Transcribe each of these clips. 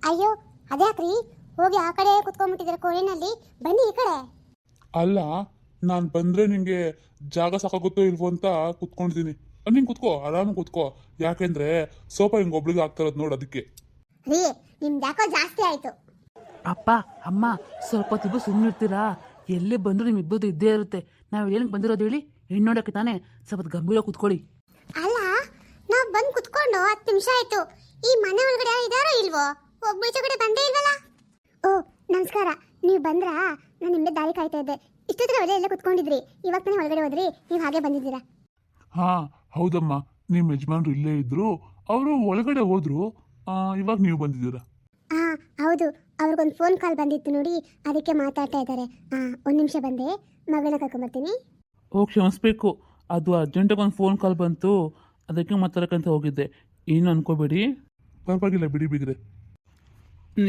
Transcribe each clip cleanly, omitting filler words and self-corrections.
ಅಯ್ಯೋ ಅದ್ಯಾಕ್ರಿ, ಹೋಗಿ ಆ ಕಡೆ ಕುತ್ಕೊಂಡ್ಬಿಟ್ಟಿದ್ರೆ ಕೋಣೆನಲ್ಲಿ, ಬನ್ನಿ ಈ ಕಡೆ. ಅಲ್ಲ, ನಾನು ಬಂದ್ರೆ ನಿಂಗೆ ಜಾಗ ಸಾಕಾಗುತ್ತೋ ಇಲ್ವೋ ಅಂತ ಕುತ್ಕೊಂಡಿದ್ದೀನಿ. ನೀನ್ ಕುತ್ಕೋ, ಆರಾಮಾಗಿ ಕುತ್ಕೋ. ಯಾಕೆಂದ್ರೆ ಸೋಫಾ ಹಿಂಗ್ ಒಬ್ಳಿಗೆ ಆಗ್ತಾರದ್ ನೋಡ್ ಅದಕ್ಕೆ. ರೀ, ನಿಮ್ದು ಯಾಕೋ ಜಾಸ್ತಿ ಆಯ್ತು. ಅಪ್ಪ ಅಮ್ಮ ಸ್ವಲ್ಪ ಹೊತ್ತಿಗೂ ಸುಮ್ಮನಿರ್ತೀರಾ? ಎಲ್ಲೇ ಬಂದರೂ ನಿಮ್ಮಿಬ್ಬರದು ಇದ್ದೇ ಇರುತ್ತೆ. ನಾವು ಏನಕ್ಕೆ ಬಂದಿರೋದು ಹೇಳಿ? ಹೆಣ್ಣು ನೋಡೋಕ್ಕೆ ತಾನೇ. ಸ್ವಲ್ಪ ಗಂಭೀರ ಕೂತ್ಕೊಳ್ಳಿ. ಅಲ್ಲ, ನಾವ್ ಬಂದ್ ಕುತ್ಕೊಂಡು 10 ನಿಮಿಷ ಆಯ್ತು. ಈ ಮನೆ ಒಳಗಡೆ ಇದಾರೋ ಇಲ್ವೋ? ಒಬ್ಬ ಈಚೆ ಕಡೆ ಬಂದೇ ಇಲ್ವಲ್ಲ. ಓ ನಮಸ್ಕಾರ, ನೀವು ಬಂದ್ರಾ? ನಾನು ನಿಮ್ದೆ ದಾರಿ ಕಾಯ್ತಾ ಇದ್ದೆ. ಇಷ್ಟೊತ್ತಿಗೆ ಒಳ್ಳೆ ಎಲ್ಲ ಕುತ್ಕೊಂಡಿದ್ರಿ, ಇವಾಗ ತಾನೇ ಒಳಗಡೆ ಹೋದ್ರಿ, ನೀವು ಹಾಗೆ ಬಂದಿದ್ದೀರಾ. ಹಾ ಹೌದಮ್ಮ, ನಿಮ್ ಯಜಮಾನ್ರು ಇಲ್ಲೇ ಇದ್ರು, ಅವರು ಒಳಗಡೆ ಹೋದ್ರು. ಇವಾಗ ನೀವು ಬಂದಿದ್ದೀರಾ? ಹಾ ಹೌದು, ಅವ್ರಿಗೊಂದು ಫೋನ್ ಕಾಲ್ ಬಂದಿತ್ತು ನೋಡಿ, ಅದಕ್ಕೆ ಮಾತಾಡ್ತಾ ಇದ್ದಾರೆ. ಒಂದು ನಿಮಿಷ ಬಂದೆ, ಮಗಳನ್ನ ಕರ್ಕೊಂಬರ್ತೀನಿ. ಓ ಕ್ಷಮಿಸ್ಬೇಕು, ಅದು ಅರ್ಜೆಂಟಾಗಿ ಒಂದು ಫೋನ್ ಕಾಲ್ ಬಂತು, ಅದಕ್ಕೆ ಮಾತಾಡೋಕ್ಕಂತ ಹೋಗಿದ್ದೆ. ಏನು ಅನ್ಕೋಬೇಡಿ. ಪರವಾಗಿಲ್ಲ ಬಿಡಿ ಬಿಗ್ರೆ.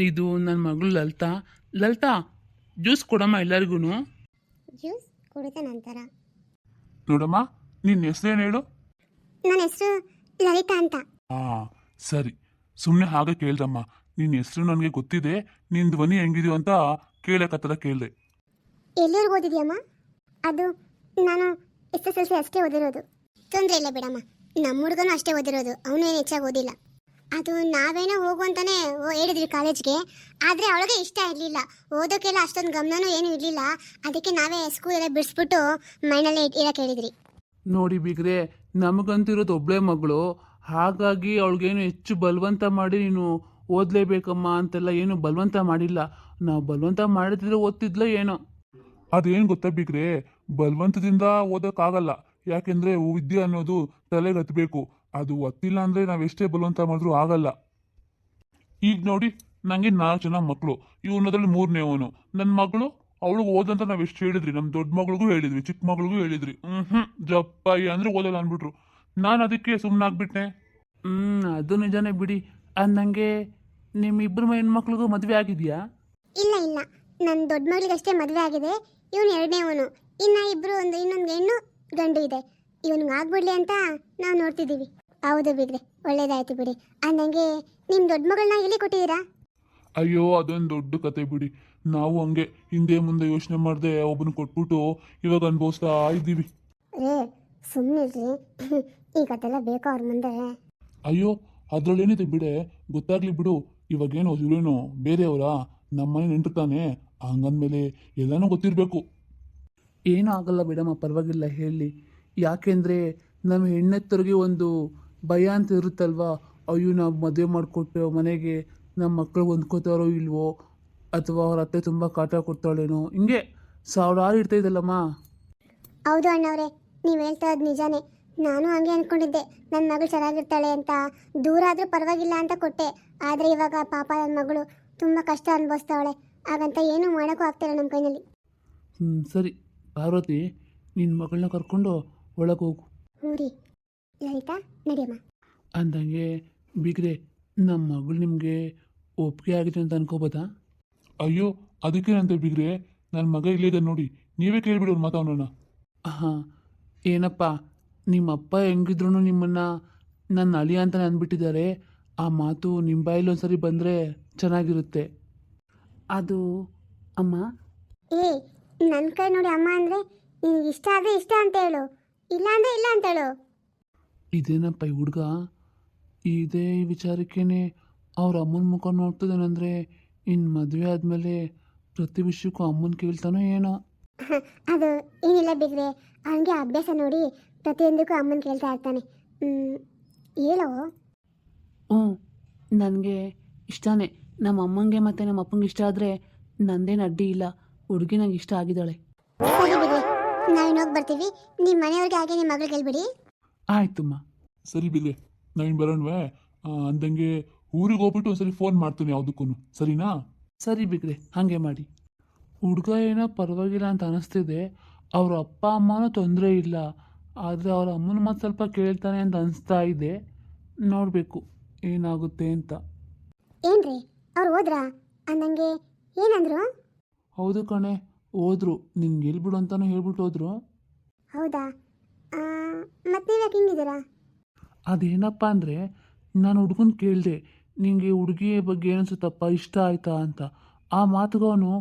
ಇದು ನನ್ನ ಮಗಳು ಲಲಿತಾ. ಲಲಿತಾ, ಜ್ಯೂಸ್ ಕೊಡಮ್ಮ ಎಲ್ಲರಿಗೂ. ಜ್ಯೂಸ್ ಕುಡಿದ ನಂತರ. ನೋಡಮ್ಮ, ನಿನ್ನ ಹೆಸರೇನು ಹೇಳು? ನನ್ನ ಹೆಸರು ಲಲಿತಾ ಅಂತ. ಹಾ ಸರಿ, ಸುಮ್ಮನೆ ಹಾಗೆ ಕೇಳ್ದಮ್ಮ. ನಿನ್ನ ಹೆಸರು ನನಗೆ ಗೊತ್ತಿದೆ, ನಿನ್ ಧ್ವನಿ ಹೆಂಗಿದೆಯೋ ಅಂತ ಕೇಳಕತ್ತದ ಕೇಳಿದೆ. ಎಲ್ಲರಿಗೂ ಓದಿದ್ಯಮ್ಮ? ಅದು ನಾನು SSLC ಅಷ್ಟೇ ಓದಿರೋದು. ತೊಂದರೆ ಇಲ್ಲ ಬಿಡಮ್ಮ, ನಮ್ಮ ಹುಡುಗನೂ ಅಷ್ಟೇ ಓದಿರೋದು, ಅವನೇನು ಹೆಚ್ಚಾಗಿ ಓದಿಲ್ಲ. ಅದು ನಾವೇನೋ ಹೋಗುವಂತಾನೆ ಹೇಳಿದ್ವಿ ಕಾಲೇಜ್ಗೆ, ಆದರೆ ಅವಳಿಗೆ ಇಷ್ಟ ಇರಲಿಲ್ಲ, ಓದೋಕ್ಕೆಲ್ಲ ಅಷ್ಟೊಂದು ಗಮನನೂ ಏನೂ ಇರಲಿಲ್ಲ. ಅದಕ್ಕೆ ನಾವೇ ಸ್ಕೂಲೆಲ್ಲ ಬಿಡಿಸ್ಬಿಟ್ಟು ಮೈನಲ್ಲೇ ಇರೋಕೆ ಹೇಳಿದ್ರಿ. ನೋಡಿ ಬಿಗ್ರೆ, ನಮಗಂತಿರೋದು ಒಬ್ಬಳೇ ಮಗಳು, ಹಾಗಾಗಿ ಅವಳಿಗೇನು ಹೆಚ್ಚು ಬಲವಂತ ಮಾಡಿ ನೀನು ಓದಲೇಬೇಕಮ್ಮ ಅಂತೆಲ್ಲ ಏನು ಬಲವಂತ ಮಾಡಿಲ್ಲ. ನಾವು ಬಲವಂತ ಮಾಡಿದ್ರೆ ಓದ್ತಿದ್ಲ ಏನೋ. ಅದೇನು ಗೊತ್ತಾ ಬಿಗ್ರೆ, ಬಲವಂತದಿಂದ ಓದೋಕ್ಕಾಗಲ್ಲ. ಯಾಕೆಂದ್ರೆ ವಿದ್ಯೆ ಅನ್ನೋದು ತಲೆಗೆ ಹತ್ಬೇಕು. ಅದು ಒತ್ತಿಲ್ಲ ಅಂದ್ರೆ ನಾವೆಷ್ಟೇ ಬಲವಂತ ಮಾಡಿದ್ರು ಆಗಲ್ಲ. ಈಗ ನೋಡಿ, ನಂಗೆ 4 ಜನ ಮಕ್ಕಳು, ಇವನದ್ರಲ್ಲಿ 3ನೇವನು ನನ್ನ ಮಗಳು. ಅವಳು ಓದಂತ ನಾವು ಎಷ್ಟು ಹೇಳಿದ್ರಿ, ನಮ್ಮ ದೊಡ್ಡ ಮಗಳಿಗೂ ಹೇಳಿದ್ವಿ, ಚಿಕ್ಕ ಮಗಳಿಗೂ ಹೇಳಿದ್ರಿ. ಜಪ್ಪಾಯಿ ಅಂದ್ರೆ ಓದಲ್ಲ ಅಂದ್ಬಿಟ್ರು. ನಾನು ಅದಕ್ಕೆ ಸುಮ್ಮನಾಗ್ಬಿಟ್ಟೆ. ಅದು ನಿಜಾನೇ ಬಿಡಿ. ಅಂದಂಗೆ ನಿಮ್ಮಿಬ್ಬರು ಹೆಣ್ಮಕ್ಳಿಗೂ ಮದುವೆ ಆಗಿದೆಯಾ? ಇಲ್ಲ ಇಲ್ಲ, ನನ್ನ ದೊಡ್ಡ ಮಗಳಿಗಷ್ಟೇ ಮದುವೆ ಆಗಿದೆ, ಇವನು 2ನೇವನು. ಇನ್ನು ಇಬ್ಬರು, ಇನ್ನೊಂದು ಹೆಣ್ಣು ಗಂಡು ಇದೆ. ಇವನಿಗೆ ಆಗ್ಬಿಡ್ಲಿ ಅಂತ ನಾವು ನೋಡ್ತಿದ್ದೀವಿ. ಹೌದು ಬಿಡ್ರಿ, ಒಳ್ಳೇದಾಯ್ತು ಬಿಡಿ. ಅಂದಂಗೆ ನಿಮ್ಮ ದೊಡ್ಡ ಮಗಳನ್ನ ಎಲ್ಲಿ ಕೊಟ್ಟಿದ್ದೀರಾ? ಅಯ್ಯೋ, ಅದೊಂದು ದೊಡ್ಡ ಕತೆ ಬಿಡಿ. ನಾವು ಹಂಗೆ ಹಿಂದೆ ಮುಂದೆ ಯೋಚನೆ ಮಾಡದೆ ಒಬ್ಬನ ಕೊಟ್ಬಿಟ್ಟು ಇವಾಗ ಅನುಭವಿಸ್ತಾ ಇದ್ದೀವಿ. ರೇ ಸುಮ್ಮನಿರ್ರಿ, ಈ ಕತೆಲ್ಲ ಬೇಕಾ ಅವ್ರ ಮುಂದೆ? ಅಯ್ಯೋ, ಅದ್ರಲ್ಲೇನಿದೆ ಬಿಡೆ, ಗೊತ್ತಾಗ್ಲಿ ಬಿಡು. ಇವಾಗೇನೋ ಇವರೇನು ಬೇರೆಯವರಾ? ನಮ್ಮನೆ ನೆಂಟ್ರು ತಾನೆ, ಹಂಗಂದ್ಮೇಲೆ ಎಲ್ಲನೂ ಗೊತ್ತಿರಬೇಕು. ಏನೂ ಆಗಲ್ಲ ಬಿಡಮ್ಮ, ಪರವಾಗಿಲ್ಲ ಹೇಳಿ. ಯಾಕೆಂದರೆ ನಮ್ಮ ಹೆಣ್ಣೆತ್ತರಿಗೆ ಒಂದು ಭಯ ಅಂತ ಇರುತ್ತಲ್ವ. ಅಯ್ಯೋ, ನಾವು ಮದುವೆ ಮಾಡಿಕೊಟ್ಟು ಮನೆಗೆ ನಮ್ಮ ಮಕ್ಕಳು ಹೊಂದ್ಕೋತಾರೋ ಇಲ್ವೋ, ಅಥವಾ ಅವ್ರ ಅತ್ತೆ ತುಂಬ ಕಾಟ ಕೊಡ್ತಾಳೇನೋ, ಹಿಂಗೆ ಸಾವಿರಾರು ಇರ್ತೈದಲ್ಲಮ್ಮ. ಹೌದು ಅಣ್ಣವ್ರೆ, ನೀವು ಹೇಳ್ತಾ ಇರೋದು ನಿಜಾನೇ. ನಾನು ಹಂಗೆ ಅಂದ್ಕೊಂಡಿದ್ದೆ, ನನ್ನ ಮಗಳು ಚೆನ್ನಾಗಿರ್ತಾಳೆ ಅಂತ, ದೂರ ಆದರೂ ಪರವಾಗಿಲ್ಲ ಅಂತ ಕೊಟ್ಟೆ. ಆದರೆ ಇವಾಗ ಪಾಪ ನನ್ನ ಮಗಳು ತುಂಬ ಕಷ್ಟ ಅನುಭವಿಸ್ತಾವಳೆ, ಹಾಗಂತ ಏನೂ ಮಾಡೋಕ್ಕೂ ಆಗ್ತಿಲ್ಲ ನಮ್ಮ ಕೈನಲ್ಲಿ. ಸರಿ ಪಾರ್ವತಿ, ನಿನ್ನ ಮಗಳನ್ನ ಕರ್ಕೊಂಡು ಒಳಗೆ ಹೋಗು. ಹ್ಞೂ ರೀ ಲಲಿತಾ, ನಡಿಯಮ್ಮ. ಅಂದಂಗೆ ಬಿಗ್ರೆ, ನಮ್ಮ ಮಗಳು ನಿಮಗೆ ಒಪ್ಪಿಗೆ ಆಗಿದೆ ಅಂತ ಅನ್ಕೋಬೋದಾ? ಅಯ್ಯೋ, ಅದಕ್ಕೇನಂತೆ ಬಿಗ್ರೆ, ನನ್ನ ಮಗ ಇಲ್ಲೇ ಇದೆ ನೋಡಿ, ನೀವೇ ಕೇಳಿಬಿಡು ಒಂದು ಮಾತವನನ್ನ. ಹಾಂ, ಏನಪ್ಪ ನಿಮ್ಮಪ್ಪ ಹೆಂಗಿದ್ರು ನಿಮ್ಮನ್ನು ನನ್ನ ಅಳಿಯ ಅಂತಲೇ ಅಂದ್ಬಿಟ್ಟಿದ್ದಾರೆ. ಆ ಮಾತು ನಿಮ್ಮ ಬಾಯಲ್ಲಿ ಒಂದ್ಸರಿ ಬಂದರೆ ಚೆನ್ನಾಗಿರುತ್ತೆ. ಅದು ಅಮ್ಮ. ಏ, ನನ್ನ ಕೈ ನೋಡಿ ಅಮ್ಮ ಅಂದರೆ ನಿನಗೆ ಇಷ್ಟ ಆದರೆ ಇಷ್ಟ ಅಂತ ಹೇಳು, ಇಲ್ಲ ಅಂದರೆ ಇಲ್ಲ ಅಂತ ಹೇಳು. ಇದೇನಪ್ಪ ಈ ಹುಡುಗ, ಇದೇ ವಿಚಾರಕ್ಕೇ ಅವ್ರ ಅಮ್ಮನ ಮುಖ ನೋಡ್ತಿದ್ದಾನಂದರೆ ಇನ್ನು ಮದುವೆ ಆದಮೇಲೆ ಪ್ರತಿ ವಿಷಯಕ್ಕೂ ಅಮ್ಮನ ಕೇಳ್ತಾನೋ ಏನೋ. ಅದು ಏನಿಲ್ಲ ಬಿಗ್ರೆ, ಅವನಿಗೆ ಅಭ್ಯಾಸ ನೋಡಿ ಪ್ರತಿಯೊಂದಕ್ಕೂ ಅಮ್ಮನ ಕೇಳ್ತಾ ಇರ್ತಾನೆ. ಹೇಳೋ. ಹ್ಞೂ, ನನಗೆ ಇಷ್ಟನೇ. ನಮ್ಮ ಅಮ್ಮಂಗೆ ಮತ್ತು ನಮ್ಮ ಅಪ್ಪಂಗೆ ಇಷ್ಟ ಆದರೆ ನಂದೇನು ಅಡ್ಡಿ ಇಲ್ಲ. ಹುಡುಗಿ ನಂಗೆ ಇಷ್ಟ ಆಗಿದ್ದಾಳೆ. ಸರಿ ಬಿಡ್ರಿ, ನಾವಿನ್ನೋಗಿ ಬರ್ತೀವಿ. ನಿಮ್ಮ ಮನೆಯವ್ರಿಗೆ ಹಾಗೆ ನಿಮ್ಮ ಮಗಳಿಗೆ ಹೇಳ್ಬಿಡಿ. ಆಯ್ತಮ್ಮ. ಸರಿ ಬಿಗ್ರೆ, ನಾವಿನ್ ಬರೋಣವೇ? ಅಂದಂಗೆ ಊರಿಗೆ ಹೋಗ್ಬಿಟ್ಟು ಒಂದ್ಸರಿ ಫೋನ್ ಮಾಡ್ತೀನಿ ಯಾವುದಕ್ಕೂ, ಸರಿನಾ? ಸರಿ ಬಿಗ್ರೆ, ಹಾಗೆ ಮಾಡಿ. ಹುಡುಗ ಏನೋ ಪರವಾಗಿಲ್ಲ ಅಂತ ಅನಿಸ್ತಿದೆ. ಅವ್ರ ಅಪ್ಪ ಅಮ್ಮನೂ ತೊಂದರೆ ಇಲ್ಲ, ಆದರೆ ಅವ್ರ ಅಮ್ಮನ ಮಾತು ಸ್ವಲ್ಪ ಕೇಳ್ತಾನೆ ಅಂತ ಅನಿಸ್ತಾ ಇದೆ. ನೋಡಬೇಕು ಏನಾಗುತ್ತೆ ಅಂತ. ಏನ್ರಿ ಅವ್ರು ಹೋದ್ರಾ? ಅಂದಂಗೆ ಏನಂದ್ರು? ಹೌದು ಕಣೆ, ಹೋದ್ರು. ನಿನ್ಗೆ ಹೇಳ್ಬಿಡು ಅಂತಾನು ಹೇಳ್ಬಿಟ್ಟು ಹೋದ್ರು. ಹೌದಾ? ಮತ್ತೆ ನೀವು ಯಾಕೆ ಹಿಂಗಿದ್ದೀರಾ? ಅದೇನಪ್ಪ ಅಂದರೆ, ನಾನು ಹುಡುಗನ ಕೇಳಿದೆ, ನಿಂಗೆ ಹುಡುಗಿ ಬಗ್ಗೆ ಏನನ್ಸುತ್ತಪ್ಪ, ಇಷ್ಟ ಆಯ್ತಾ ಅಂತ. ಆ ಮಾತುಗೂ ಅವನು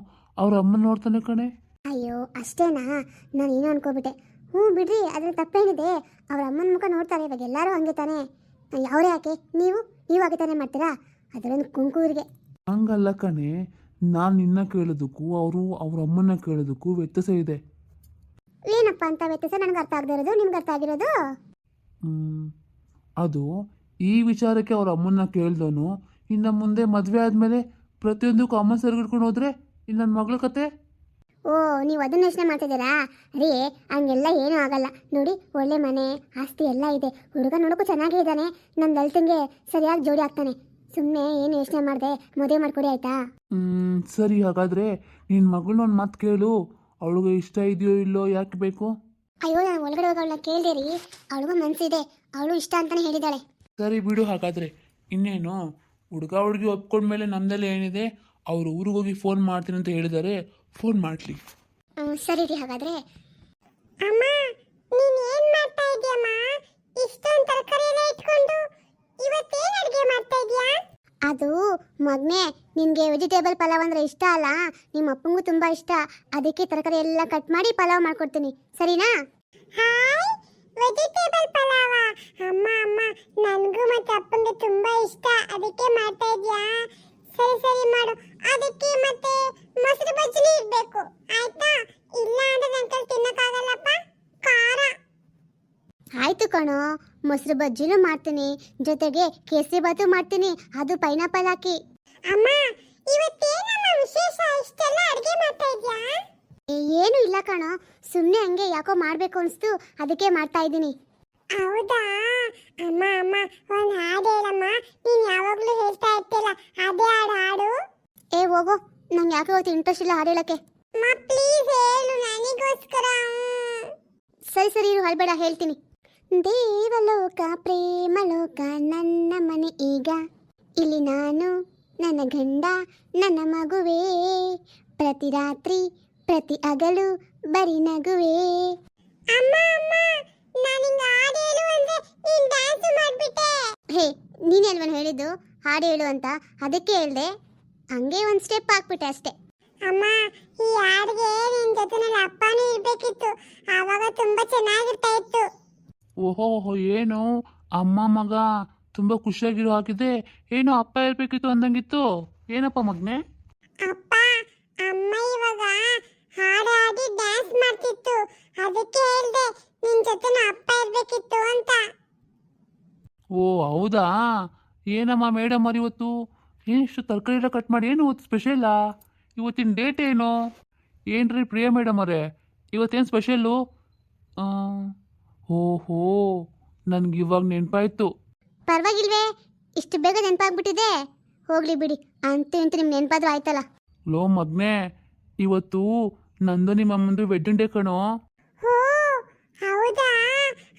ಅವ್ರ ಅಮ್ಮನ ನೋಡ್ತಾನೆ ಕಣೆ. ಅಯ್ಯೋ ಅಷ್ಟೇನಾ, ನಾನು ಏನೋ ಅನ್ಕೋಬಿಟ್ಟೆ. ಹ್ಞೂ ಬಿಡ್ರಿ, ಅದ್ರ ತಪ್ಪೇನಿದೆ. ಅವ್ರ ಅಮ್ಮನ ಮುಖ ನೋಡ್ತಾರೆ, ಇವಾಗ ಎಲ್ಲರೂ ಹಂಗೆ ತಾನೆ. ಅವರೇ ಯಾಕೆ, ನೀವು ಹಾಗೆ ತಾನೇ ಮಾಡ್ತೀರಾ, ಅದರೊಂದು ಕುಂಕುರಿಗೆ. ಹಂಗಲ್ಲ ಕಣೆ, ನಾನು ನಿನ್ನ ಕೇಳೋದಕ್ಕೂ ಅವ್ರ ಅಮ್ಮನ ಕೇಳೋದಕ್ಕೂ ವ್ಯತ್ಯಾಸ ಇದೆ. ಏನಪ್ಪ ಅಂತ ವ್ಯತ್ಯಾಸ? ನನಗೆ ಅರ್ಥ ಆಗದೆ ಇರೋದು, ನಿಮ್ಗೆ ಅರ್ಥ ಆಗಿರೋದು? ಅದು ಈ ವಿಚಾರಕ್ಕೆ ಅವ್ರ ಅಮ್ಮನ್ನ ಕೇಳ್ದವನು ಇನ್ನು ಮುಂದೆ ಮದುವೆ ಆದಮೇಲೆ ಪ್ರತಿಯೊಂದಕ್ಕೂ ಅಮ್ಮ ಸರಿಗಿಡ್ಕೊಂಡು ಹೋದ್ರೆ ಇನ್ನು ನನ್ನ ಮಗಳ ಕತೆ. ಓ, ನೀವು ಅದನ್ನ ಯೋಚನೆ ಮಾಡ್ತಿದ್ದೀರಾ? ರೀ, ಹಂಗೆಲ್ಲ ಏನೂ ಆಗಲ್ಲ ನೋಡಿ. ಒಳ್ಳೆ ಮನೆ, ಆಸ್ತಿ ಎಲ್ಲ ಇದೆ. ಹುಡುಗ ನೋಡೋಕ್ಕೂ ಚೆನ್ನಾಗೇ ಇದ್ದಾನೆ. ನಮ್ಮ ಲಲಿತಂಗೆ ಸರಿಯಾಗಿ ಜೋಡಿ ಆಗ್ತಾನೆ. ಸುಮ್ಮನೆ ಏನು ಯೋಚನೆ ಮಾಡಿದೆ, ಮದುವೆ ಮಾಡ್ಕೊಡಿ ಆಯ್ತಾ? ಸರಿ, ಹಾಗಾದರೆ ನಿನ್ನ ಮಗಳನ್ನ ಒಂದು ಮಾತು ಕೇಳು. ಅವಳಿಗೆ ಇಷ್ಟ ಇದೆಯೋ ಇಲ್ಲೋ, ಯಾಕೆ ಬೇಕು? ಅಯ್ಯೋ, ನಾನು ಒಳಗಡೆ ಹೋಗಿ ಅವಳನ್ನ ಕೇಳಿದೆ ರೀ. ಅವಳಿಗೂ ಮನಸ್ಸಿದೆ, ಅವಳು ಇಷ್ಟ ಅಂತಾನೆ ಹೇಳಿದ್ದಾಳೆ. ಸರಿ ಬಿಡು, ಹಾಗಾದರೆ ಇನ್ನೇನು, ಹುಡುಗಿ ಒಪ್ಕೊಂಡ್ಮೇಲೆ ನಮ್ದೆಲ್ಲ ಏನಿದೆ. ಅವರು ಊರಿಗೆ ಹೋಗಿ ಫೋನ್ ಮಾಡ್ತೀನಿ ಅಂತ ಹೇಳಿದ್ದಾರೆ, ಫೋನ್ ಮಾಡಲಿ. ಸರಿ ರೀ, ಹಾಗಾದ್ರೆ. ಅಮ್ಮ, ನೀನ್ ಏನ್ ಮಾಡ್ತಾ ಇದೀಯಮ್ಮ? ಇಷ್ಟೊಂದು ತರಕಾರಿ ಎಲ್ಲ ಇಟ್ಕೊಂಡು ಇವತ್ತೇನ್ ಅಡುಗೆ ಮಾಡ್ತಾ ಇದೀಯಾ? ಅದು ಮಗ್ನೆ, ನಿನ್ಗೆ ವೆಜಿಟೇಬಲ್ ಪಲಾವ್ ಅಂದ್ರೆ ಇಷ್ಟ ಅಲ್ಲ? ನಿಮ್ಮ ಅಪ್ಪಂಗೂ ತುಂಬಾ ಇಷ್ಟ. ಅದಕ್ಕೆ ತರಕಾರಿ ಎಲ್ಲ ಕಟ್ ಮಾಡಿ ಪಲಾವ್ ಮಾಡ್ಕೊಡ್ತೀನಿ, ಸರಿನಾ? ಹಾಯ್, ವೆಜಿಟೇಬಲ್ ಪಲಾವ? ಅಮ್ಮ ಅಮ್ಮ, ನನಗೂ ಮತ್ತೆ ಅಪ್ಪಂಗೆ ತುಂಬಾ ಇಷ್ಟ, ಅದಕ್ಕೆ ಮಾಡ್ತಾ ಇದೀಯಾ? ಸರಿ ಸರಿ ಮಾಡು. ಅದಕ್ಕೆ ಮತ್ತೆ ಮೊಸರು ಬಜ್ಜಿ ಇರಬೇಕು, ಆಯ್ತಾ? ಇಲ್ಲ ಅಂದ್ರೆ ನನ್ನ ಕೈ ತಿನ್ನಕ್ಕಾಗಲ್ಲಪ್ಪ, ಖಾರ. ಆಯ್ತು ಕಣೋ, ಮೊಸರು ಬಜ್ಜಿನೂ ಮಾಡ್ತೀನಿ, ಜೊತೆಗೆ ಕೇಸರಿ ಬಾತು ಮಾಡ್ತೀನಿ, ಅದು ಪೈನಾಪಲ್ ಹಾಕಿ. ಅಮ್ಮ, ಇವತ್ತೇನಮ್ಮ ವಿಶೇಷ, ಇಷ್ಟೆಲ್ಲ ಅಡುಗೆ ಮಾಡ್ತಾ ಇದ್ಯಾ? ಏನು ಇಲ್ಲ ಕಣೋ, ಸುಮ್ಮನೆ ಹಂಗೆ ಯಾಕೋ ಮಾಡಬೇಕು ಅನಿಸ್ತು, ಅದಕ್ಕೆ ಮಾಡ್ತಾ ಇದ್ದೀನಿ. ಹೌದಾ? ಅಮ್ಮ ಅಮ್ಮ, ಒಂದು ಹಾಡು ಹೇಳಮ್ಮ, ನೀನು ಯಾವಾಗಲೂ ಹೇಳ್ತಾ ಇರ್ತಿಲ್ಲ, ಅದೇ ಹಾಡು ಹಾಡು. ಏ ಹೋಗೋ, ನಂಗೆ ಯಾಕೆ ಇವತ್ತು ಇಂಟ್ರೆಸ್ಟ್ ಇಲ್ಲ ಹಾಡು ಹೇಳಕ್ಕೆ. ಅಮ್ಮ ಪ್ಲೀಸ್ ಹೇಳು ನನಗೋಸ್ಕರ. ಸರಿ ಸರಿ ಇರು, ಹೇಳ್ಬೇಡ, ಹೇಳ್ತೀನಿ. ದೇವಲೋಕ ಪ್ರೇಮಲೋಕ ನನ್ನ ಮನೆ ಈಗ, ಇಲ್ಲಿ ನಾನು ನನ್ನ ಗಂಡ ನನ್ನ ಮಗುವೇ, ಪ್ರತಿ ರಾತ್ರಿ ಪ್ರತಿ ಹಗಲು ಬರಿ ನಗುವೆ. ಅಮ್ಮ ಅಮ್ಮ, ನಾನಿಂಗ ಹಾಡು ಹೇಳು ಅಂದ್ರೆ ನೀನು ಡ್ಯಾನ್ಸ್ ಮಾಡ್ಬಿಟ್ಟೆ. ಹೇ, ನೀನೆಲ್ವನ ಹೇಳಿದ್ದು ಹಾಡು ಹೇಳು ಅಂತ? ಅದಕ್ಕೆ ಹೇಳ್ದೆ, ಹಂಗೆ ಒಂದು ಸ್ಟೆಪ್ ಹಾಕ್ಬಿಟ್ಟೆ ಅಷ್ಟೇ. ಅಮ್ಮ, ಈ ಹಾಡಿಗೆ ನಿನ್ನ ಜೊತೆ ನನ್ನ ಅಪ್ಪನೂ ಇರಬೇಕಿತ್ತು, ಆವಾಗ ತುಂಬಾ ಚೆನ್ನಾಗಿರ್ತಾ ಇತ್ತು. ಓಹೋ, ಏನು ಅಮ್ಮ ಮಗ ತುಂಬ ಖುಷಿಯಾಗಿರೋ ಹಾಕಿದೆ. ಏನು ಅಪ್ಪ ಇರಬೇಕಿತ್ತು ಅಂದಂಗಿತ್ತು. ಏನಪ್ಪ ಮಗನೆ? ಅಪ್ಪ, ಅಮ್ಮ ಇವಾಗ ಹಾಡು ಹಾಡಿ ಡ್ಯಾನ್ಸ್ ಮಾಡ್ತಿತ್ತು, ಅದಕ್ಕೆ ಹೇಳ್ದೆ ನಿನ್ ಜೊತೆ ಅಪ್ಪ ಇರಬೇಕಿತ್ತು ಅಂತ. ಓ ಹೌದಾ? ಏನಮ್ಮ ಮೇಡಮ್ ಅವ್ರು ಇವತ್ತು ಏನಿಷ್ಟು ತರಕಾರಿ ಎಲ್ಲ ಕಟ್ ಮಾಡಿ, ಏನು ಇವತ್ತು ಸ್ಪೆಷಲ್ಲಾ? ಇವತ್ತಿನ ಡೇಟ್ ಏನು? ಏನ್ರಿ ಪ್ರಿಯಾ ಮೇಡಮ್ ಅವರೇ, ಇವತ್ತೇನು ಸ್ಪೆಷಲ್ಲು? ಓಹೋ, ನನಗೆ ಇವಾಗ ನೆನಪಾಯ್ತು. ಪರವಾಗಿಲ್ವೇ, ಇಷ್ಟು ಬೇಗ ನೆನಪಾಗ್ಬಿಟ್ಟಿದೆ. ಹೋಗ್ಲಿ ಬಿಡಿ, ಅಂತೂ ಇಂತೂ ನಿಮ್ಗೆ ನೆನಪಾದ್ರೂ ಆಯ್ತಲ್ಲ. ಲೋ ಮಗ್ನೆ, ಇವತ್ತು ನಂದು ನಿಮ್ಮ ಅಮ್ಮಂದು ವೆಡ್ಡಿಂಗ್ ಡೇ ಕಣೋ. ಹೋ ಹೌದಾ?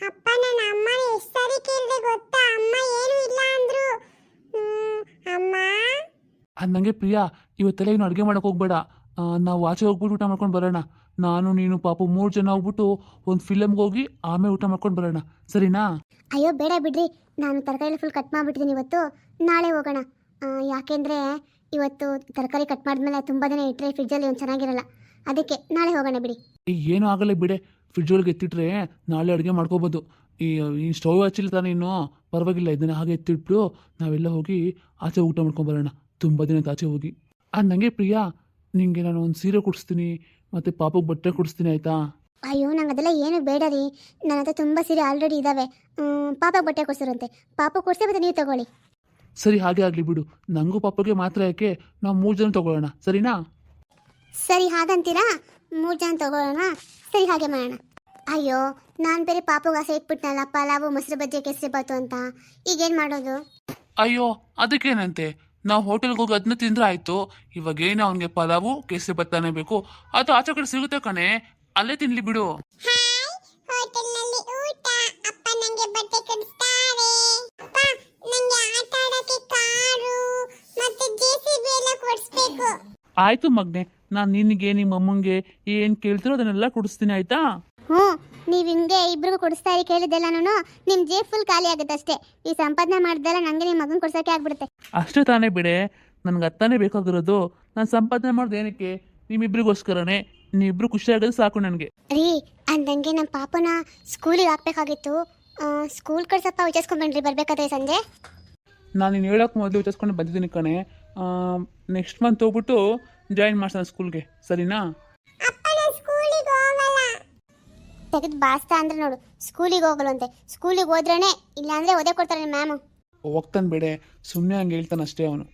ಅಪ್ಪ, ನನ್ನ ಅಮ್ಮನ ಎಷ್ಟು ಸಾರಿ ಕೇಳಿದೆ ಗೊತ್ತಾ, ಅಮ್ಮ ಏನು ಇಲ್ಲ ಅಂದ್ರು. ಅಮ್ಮ ಅಂದಂಗೆ ಪ್ರಿಯಾ, ಇವತ್ತೆಲ್ಲ ಏನು ಅಡುಗೆ ಮಾಡೋಕೆ ಹೋಗ್ಬೇಡ. ನಾವು ಆಚೆ ಹೋಗ್ಬಿಟ್ಟು ಊಟ ಮಾಡ್ಕೊಂಡು ಬರೋಣ. ನಾನು ನೀನು ಪಾಪು 3 ಜನ ಹೋಗ್ಬಿಟ್ಟು ಒಂದು ಫಿಲಮ್ಗೆ ಹೋಗಿ ಆಮೇಲೆ ಊಟ ಮಾಡ್ಕೊಂಡು ಬರೋಣ, ಸರಿನಾ? ಅಯ್ಯೋ ಬೇಡ ಬಿಡ್ರಿ, ನಾನು ತರಕಾರಿ ಫುಲ್ ಕಟ್ ಮಾಡಿಬಿಟ್ಟಿದ್ದೀನಿ ಇವತ್ತು. ನಾಳೆ ಹೋಗೋಣ. ಯಾಕೆಂದರೆ ಇವತ್ತು ತರಕಾರಿ ಕಟ್ ಮಾಡಿದ್ಮೇಲೆ ತುಂಬ ದಿನ ಇಟ್ಟರೆ ಫ್ರಿಜ್ಜಲ್ಲಿ ಒಂದು ಚೆನ್ನಾಗಿರಲ್ಲ, ಅದಕ್ಕೆ ನಾಳೆ ಹೋಗೋಣ ಬಿಡಿ. ಏನೂ ಆಗಲ್ಲ ಬಿಡೆ, ಫ್ರಿಜ್ ಒಳಗೆ ಎತ್ತಿಟ್ರೆ ನಾಳೆ ಅಡುಗೆ ಮಾಡ್ಕೋಬೋದು. ಈ ಸ್ಟವ್ ಹಚ್ಚಿಲ್ಲ ತಾನೇ ಇನ್ನೂ, ಪರವಾಗಿಲ್ಲ, ಇದನ್ನು ಹಾಗೆ ಎತ್ತಿಟ್ಬಿಟ್ಟು ನಾವೆಲ್ಲ ಹೋಗಿ ಆಚೆ ಊಟ ಮಾಡ್ಕೊಂಡು ಬರೋಣ. ತುಂಬ ದಿನ ಆಚೆ ಹೋಗಿ. ನನಗೆ ಪ್ರಿಯಾ, ನಿಮಗೆ ನಾನು ಒಂದು ಸೀರೆ ಕೊಡಿಸ್ತೀನಿ, ಮತ್ತು ಪಾಪಕ್ಕೆ ಬಟ್ಟೆ ಕೊಡಿಸ್ತೀನಿ, ಆಯಿತಾ? ಅಯ್ಯೋ, ನಂಗೆ ಅದೆಲ್ಲ ಏನು ಬೇಡ ರೀ, ನನ್ನ ಹತ್ರ ತುಂಬ ಸೀರೆ ಆಲ್ರೆಡಿ ಇದ್ದಾವೆ. ಪಾಪಕ್ಕೆ ಬಟ್ಟೆ ಕೊಡ್ಸಿರಂತೆ, ಪಾಪ ಕೊಡಿಸಿ ಮತ್ತೆ ನೀವು ತಗೊಳ್ಳಿ. ಸರಿ, ಹಾಗೆ ಆಗಲಿ ಬಿಡು. ನನಗೂ ಪಾಪಗೆ ಮಾತ್ರ ಯಾಕೆ, ನಾವು 3 ಜನ ತಗೊಳ್ಳೋಣ, ಸರಿನಾ? ಸರಿ, ಹಾಗಂತೀರಾ? 3 ಜನ ತಗೊಳ್ಳೋಣ, ಸರಿ ಹಾಗೆ ಮಾಡೋಣ. ಅಯ್ಯೋ, ನಾನು ಬೇರೆ ಪಾಪಗೆ ಆಸೆ ಇಟ್ಬಿಟ್ನಲ್ಲ, ಪಲಾವು ಮೊಸರು ಬಜ್ಜಿ ಕೇಸರಿ ಬಾತು ಅಂತ. ಈಗೇನು ಮಾಡೋದು? ಅಯ್ಯೋ, ಅದಕ್ಕೇನಂತೆ, ನಾವು ಹೋಟೆಲ್ಗೆ ಹೋಗಿ ಅದನ್ನ ತಿಂದ್ರೆ ಆಯಿತು. ಇವಾಗೇನು ಅವನಿಗೆ ಪಲಾವು ಕೇಸರಿ ಬತ್ತಾನೆ ಬೇಕು, ಅದು ಆಚೆ ಕಡೆ ಸಿಗುತ್ತೆ ಕಣೆ, ಅಲ್ಲೇ ತಿನ್ಲಿ ಬಿಡು. ಹೋಟೆಲ್ನಲ್ಲಿ ಊಟ, ಅಪ್ಪ ನಂಗೆ ಬಟ್ಟೆ ಕೊಡಿಸ್ತಾರೆ, ಅಪ್ಪ ನಂಗೆ ಆಟ ಆಡೋಕೆ ಕಾರು ಮತ್ತೆ ಜೆಸಿಬಿ ಎಲ್ಲ ಕೊಡಿಸ್ಬೇಕು. ಆಯಿತು ಮಗ್ನೆ, ನಾನು ನಿನಗೆ ನಿಮ್ಮ ಅಮ್ಮಂಗೆ ಏನು ಕೇಳ್ತಿರೋ ಅದನ್ನೆಲ್ಲ ಕೊಡಿಸ್ತೀನಿ, ಆಯಿತಾ? ಹ್ಞೂ, ನೀವು ಹಿಂಗೆ ಇಬ್ರಿಗೂ ಕೊಡಿಸ್ತಾ ಇರಿ ಕೇಳಿದ್ದೆಲ್ಲನೂ ನಿಮ್ಮ ಜೇಬ್ ಫುಲ್ ಖಾಲಿ ಆಗುತ್ತೆ ಅಷ್ಟೇ. ಈ ಸಂಪಾದನೆ ಮಾಡಿದ್ದೆಲ್ಲ ನನಗೆ ನಿಮ್ಮ ಮಗನ ಕೊಡ್ಸೋಕೆ ಆಗ್ಬಿಡುತ್ತೆ. ಅಷ್ಟೇ ತಾನೇ ಬಿಡೆ, ನನಗೆ ಅತ್ತಾನೇ ಬೇಕಾಗಿರೋದು. ನಾನು ಸಂಪಾದನೆ ಮಾಡೋದು ಏನಕ್ಕೆ? ನಿಮ್ಮಿಬ್ರಿಗೋಸ್ಕರನೇ. ನೀವಿಬ್ರು ಖುಷಿಯಾಗೋದು ಸಾಕು ನನಗೆ. ರೀ ಅಂದಂಗೆ ನಮ್ಮ ಪಾಪನ ಸ್ಕೂಲಿಗೆ ಹಾಕ್ಬೇಕಾಗಿತ್ತು. ಸ್ಕೂಲ್ ಕಳ್ಸಪ್ಪ ವಿಚಾರಿಸ್ಕೊಂಡ್ಬನ್ರಿ ಬರ್ಬೇಕಾದ್ರೆ ಸಂಜೆ. ನಾನು ನೀನು ಹೇಳೋಕೆ ಮೊದಲು ವಿಚಾರಿಸ್ಕೊಂಡು ಬಂದಿದ್ದೀನಿ ಕಣೆ. ನೆಕ್ಸ್ಟ್ ಮಂತ್ ಹೋಗ್ಬಿಟ್ಟು ಜಾಯಿನ್ ಮಾಡ್ಸೋಣ ಸ್ಕೂಲ್ಗೆ, ಸರಿನಾ? ತೆಗೆದು ಬಾಸ್ತಾ ಅಂದ್ರೆ ನೋಡು, ಸ್ಕೂಲಿಗೆ ಹೋಗಲ್ಲಂತೆ. ಸ್ಕೂಲಿಗೆ ಹೋದ್ರೇನೆ, ಇಲ್ಲಾಂದ್ರೆ ಓದೇ ಕೊಡ್ತಾರೆ ಮ್ಯಾಮು. ಹೋಗ್ತಾನೆ ಬಿಡೆ, ಸುಮ್ಮನೆ ಹಂಗೆ ಹೇಳ್ತಾನೆ ಅಷ್ಟೇ ಅವನು.